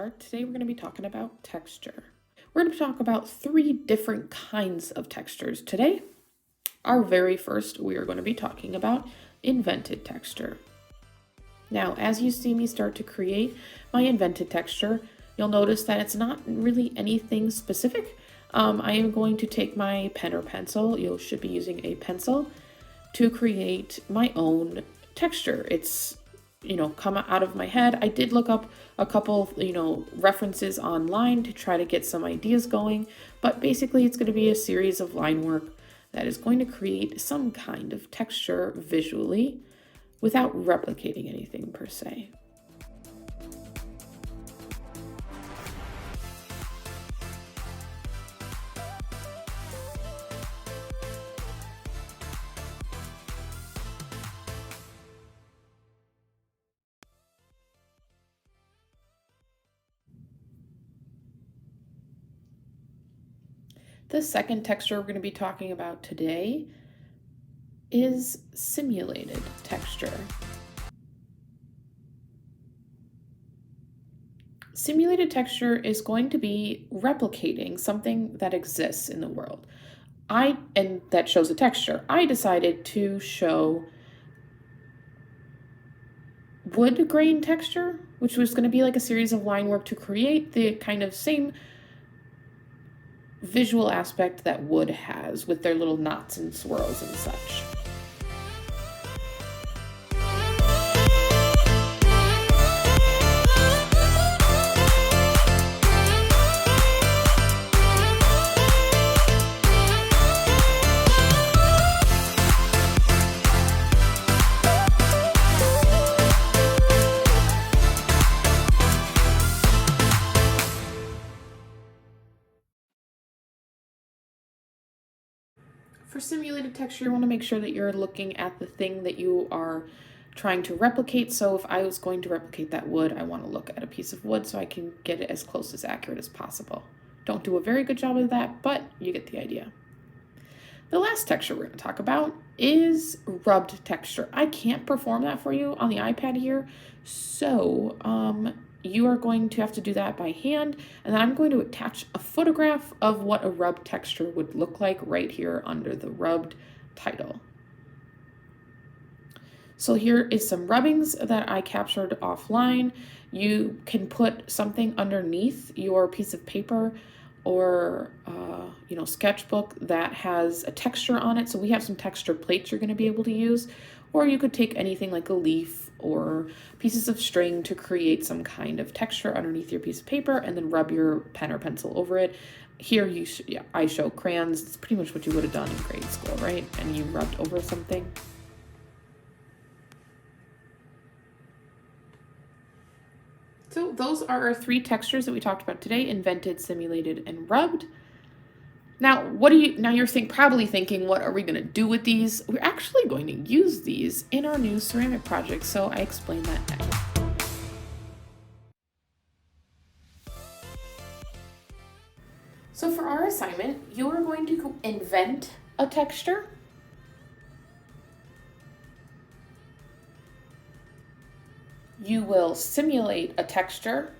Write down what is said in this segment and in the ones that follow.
start. Today we're going to be talking about texture. We're going to talk about 3 different kinds of textures today. Our very first, we are going to be talking about invented texture. Now, as you see me start to create my invented texture, you'll notice that it's not really anything specific. I am going to take my pen or pencil, you should be using a pencil, to create my own texture. It's come out of my head. I did look up a couple, references online to try to get some ideas going, but basically it's going to be a series of line work that is going to create some kind of texture visually without replicating anything per se. The second texture we're going to be talking about today is simulated texture. Simulated texture is going to be replicating something that exists in the world. And that shows a texture. I decided to show wood grain texture, which was going to be like a series of line work to create the kind of same visual aspect that wood has with their little knots and swirls and such. For simulated texture, you want to make sure that you're looking at the thing that you are trying to replicate. So if I was going to replicate that wood, I want to look at a piece of wood so I can get it as close as accurate as possible. Don't do a very good job of that, but you get the idea. The last texture we're going to talk about is rubbed texture. I can't perform that for you on the iPad here, so you are going to have to do that by hand, and then I'm going to attach a photograph of what a rubbed texture would look like right here under the rubbed title. So here is some rubbings that I captured offline. You can put something underneath your piece of paper or sketchbook that has a texture on it. So we have some texture plates you're going to be able to use, or you could take anything like a leaf or pieces of string to create some kind of texture underneath your piece of paper and then rub your pen or pencil over it. Here I show crayons. It's pretty much what you would have done in grade school, right? And you rubbed over something. So those are our 3 textures that we talked about today: invented, simulated, and rubbed. Now, you're probably thinking, what are we going to do with these? We're actually going to use these in our new ceramic project, so I explain that next. So for our assignment, you are going to invent a texture. You will simulate a texture.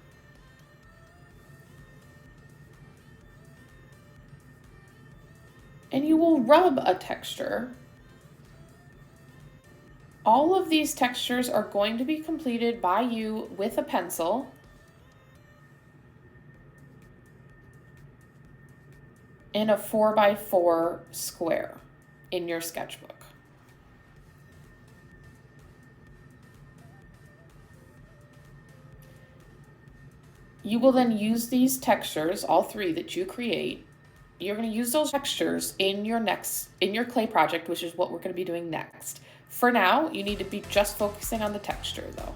And you will rub a texture. All of these textures are going to be completed by you with a pencil in a 4x4 square in your sketchbook. You will then use these textures, all 3 that you create. You're going to use those textures in your clay project, which is what we're going to be doing next. For now, you need to be just focusing on the texture though.